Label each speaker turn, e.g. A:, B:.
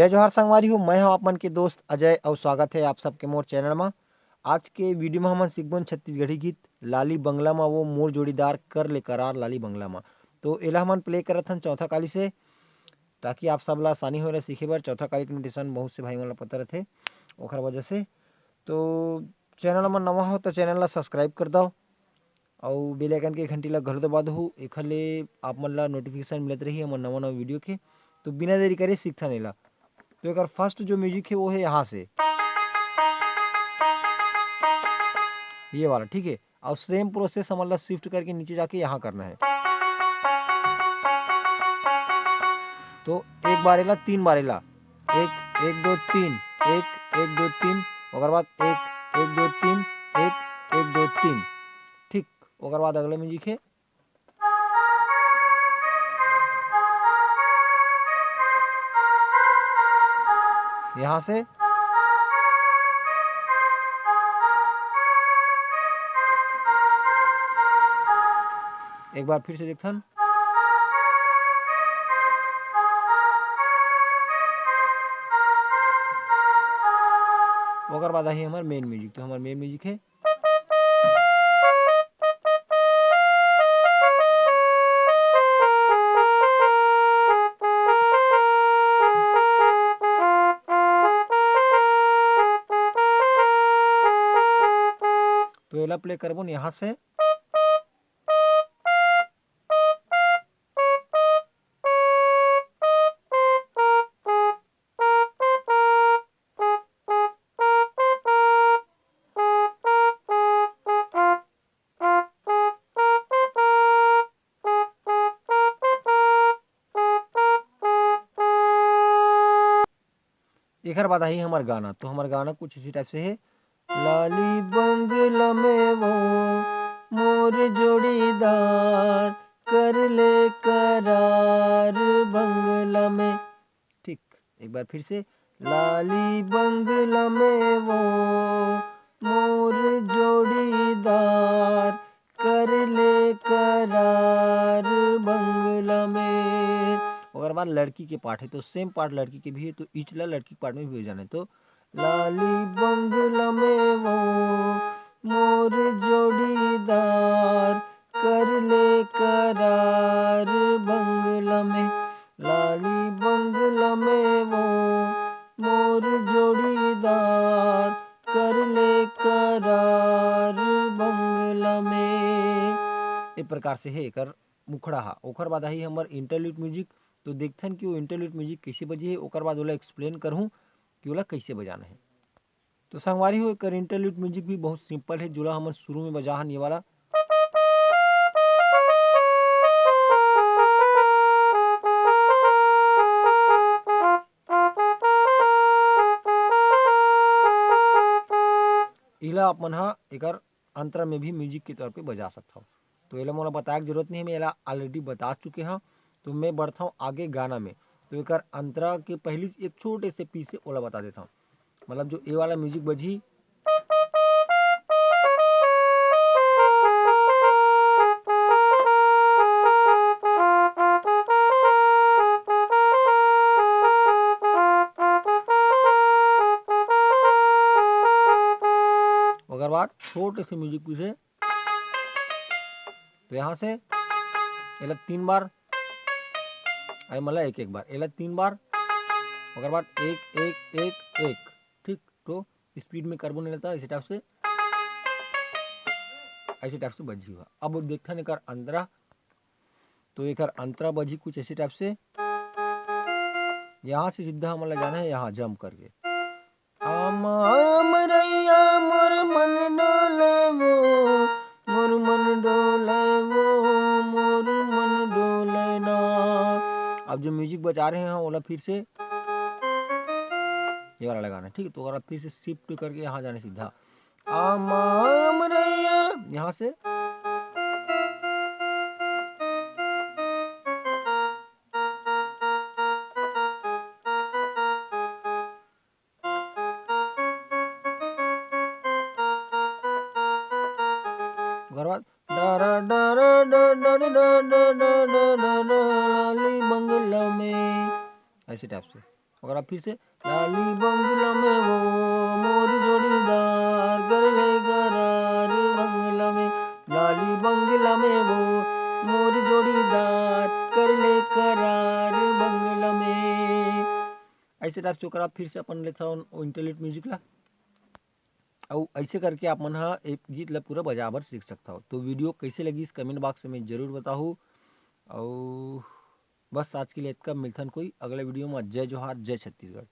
A: जय जोहार संगवारी हो, मैं हूं आप मन के दोस्त अजय और स्वागत है आप सबके मोर चैनल में। आज के वीडियो में हम सीखबन छत्तीसगढ़ी गीत लाली बंगला में वो मोर जोड़ीदार कर ले करार लाली बंगला में। तो एला हमन प्ले करत हन चौथा काली से, ताकि आप सब ला आसानी हो रहा सीखे बर। चौथा काली के नोटिशन बहुत से भाई मन ला पता रहथे, ओखर वजह से तो चैनल में नवा हो तो चैनल ला सब्सक्राइब कर दो और बेल आइकन के घंटी ला घलो दबा दो। एखर ले आप मन ला नोटिफिकेशन मिलत रही हमर नवा नवा वीडियो के। तो बिना देरी करे सीखथन एला। तो एक फर्स्ट जो म्यूजिक है वो है यहाँ से, ये वाला, ठीक है। और सेम प्रोसेस हमारा शिफ्ट करके नीचे जाके यहाँ करना है। तो एक बार एला, तीन बार एला, एक एक दो तीन, एक एक दो तीन, ओकर बाद एक एक दो तीन, एक एक दो तीन, ठीक। ओकर बाद अगला म्यूजिक है यहाँ से, एक बार फिर से देखथन, ओकर बाद आई हमार मेन म्यूजिक। तो हमार मेन म्यूजिक है तो एला प्ले करबो यहाँ से, एकर बाद आई हमार गाना। तो हमार गाना कुछ इसी टाइप से है, लाली बंगला में वो मोर जोड़ीदार कर ले करार बंगला में, ठीक। एक बार फिर से, लाली बंगला में वो मोर जोड़ीदार कर ले करार बंगला में। अगर बात लड़की के पार्ट है तो सेम पार्ट लड़की के भी है, तो इचला लड़की के पार्ट में भी हो जाना है। तो लाली बंगला में वो मोर जोड़ीदार कर ले करार बंगला में, लाली बंगला में वो मोर जोड़ीदार कर ले करार बंगला में। इस प्रकार से है एकर मुखड़ा हा। ओकर बाद आई हमर इंटरल्यूड म्यूजिक। तो देखथन कि वो इंटरल्यूड म्यूजिक कैसे बजी है, ओकर बाद ओला एक्सप्लेन करहूँ कि ओला कैसे बजाना है। तो संगवारी हो, एकर इंटरल्यूड म्यूजिक भी बहुत सिंपल है, जोला हमन शुरू में बजा हन ये वाला। इला आप मन हा एकर अंतरा में भी म्यूजिक के तौर पे बजा सकता हूँ। तो एला मोला बताए की जरूरत नहीं है, मैं एला ऑलरेडी बता चुके हाँ। तो मैं बढ़ता हूँ आगे गाना में। तो एकर अंतरा के पहली एक छोटे से पीस से ओला बता देता हूँ। मतलब जो ए वाला म्यूजिक बजी, अगर बात छोटे से म्यूजिक पीस है, तो यहाँ से एला तीन बार, आई मतलब एक एक बार, एला तीन बार, अगर बाद एक एक एक एक, ठीक। तो स्पीड में कार्बन लेता है, ऐसे टाइप से बजी हुआ। अब देखते हैं अंतरा। तो एक अंतरा बजी कुछ ऐसे टाइप से, यहाँ से सीधा हमारा जाना है यहाँ जंप करके, मोर मन डोले वो, मोर मन डोले वो, मोर मन डोले ना। अब जो म्यूजिक बजा रहे हैं ओला फिर से ये वाला लगाना है, ठीक है। तो अगर आप फिर से शिफ्ट करके यहाँ जाने सीधा, यहाँ से लाली बंगला में, ऐसे टाइप से। ओकर बाद फिर से लाली बंगला में वो मोर जोड़ीदार कर ले करार बंगला में, लाली बंगला में वो मोर जोड़ीदार कर ले करार बंगला में। ऐसे टाइप से ओकर फिर से अपन लेता हूँ इंटरनेट म्यूजिक ला, और ऐसे करके आप मन हा एक गीत ला पूरा बजाबर सीख सकता हो। तो वीडियो कैसे लगी इस कमेंट बॉक्स में जरूर बताओ। और बस आज के लिए इतना, मिलथन कोई अगले वीडियो में। जय जोहार, जय छत्तीसगढ़।